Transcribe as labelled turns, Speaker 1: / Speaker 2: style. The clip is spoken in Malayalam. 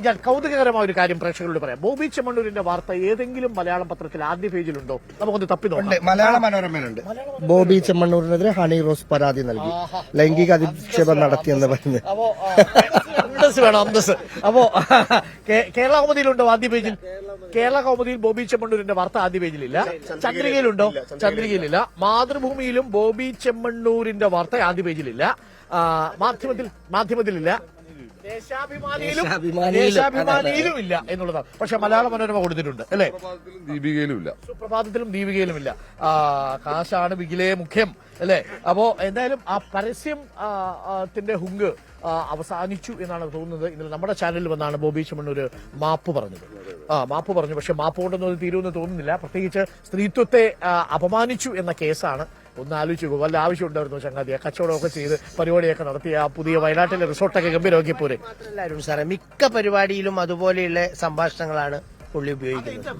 Speaker 1: ഞാൻ കൗതുകകരമായ ഒരു കാര്യം പ്രേക്ഷകരോട് പറയാം. ബോബി ചെമ്മണ്ണൂരിന്റെ വാർത്ത ഏതെങ്കിലും മലയാളം പത്രത്തിൽ ആദ്യ പേജിലുണ്ടോ? നമുക്കൊന്ന് തപ്പി നോക്കാം.
Speaker 2: മലയാള മനോരമയിലുണ്ട്. ബോബി ചെമ്മണ്ണൂരിനെതിരെ ഹണി റോസ് പരാതി നൽകി, ലൈംഗിക അധിക്ഷേപം നടത്തിയെന്ന് പറയുന്നത്.
Speaker 1: അപ്പോ അന്തസ് വേണം, അന്തസ്. അപ്പോ കേരള കൗമുദിയിലുണ്ടോ ആദ്യ പേജിൽ? കേരള കൗമുദിയിൽ ബോബി ചെമ്മണ്ണൂരിന്റെ വാർത്ത ആദ്യ പേജിലില്ല. ചന്ദ്രികയിലുണ്ടോ? ചന്ദ്രികയിലില്ല. മാതൃഭൂമിയിലും ബോബി ചെമ്മണ്ണൂരിന്റെ വാർത്ത ആദ്യ പേജിലില്ല. മാധ്യമത്തിലില്ല. ദേശാഭിമാനിയിലും ഇല്ല എന്നുള്ളതാണ്. പക്ഷെ മലയാള മനോരമ കൊടുത്തിട്ടുണ്ട് അല്ലേ?
Speaker 3: ദീപികയിലും ഇല്ല.
Speaker 1: സുപ്രഭാതത്തിലും ദീപികയിലും ഇല്ല. കാശാണ് ബിഗിലേ മുഖ്യം അല്ലേ? അപ്പോ എന്തായാലും ആ പരസ്യത്തിന്റെ ഹുങ്ക് അവസാനിച്ചു എന്നാണ് തോന്നുന്നത്. ഇന്നലെ നമ്മുടെ ചാനലിൽ വന്നാണ് ബോബി ചെമ്മണ്ണൂര് മാപ്പ് പറഞ്ഞത്. മാപ്പ് പറഞ്ഞു. പക്ഷെ മാപ്പ് കൊണ്ടൊന്നും തീരുമെന്ന് തോന്നുന്നില്ല. പ്രത്യേകിച്ച് സ്ത്രീത്വത്തെ അപമാനിച്ചു എന്ന കേസാണ്. ഒന്ന് ആലോചിച്ചു, വല്ല ആവശ്യം ഉണ്ടായിരുന്നു ചങ്ങാതിയെ കച്ചവടമൊക്കെ ചെയ്ത് പരിപാടിയൊക്കെ നടത്തിയ പുതിയ വയനാട്ടിലെ റിസോർട്ടൊക്കെ ഗംഭീരമാക്കി പോരെ.
Speaker 2: സാറേ, മിക്ക പരിപാടിയിലും അതുപോലെയുള്ള സംഭാഷണങ്ങളാണ് പുള്ളി ഉപയോഗിക്കുന്നത്.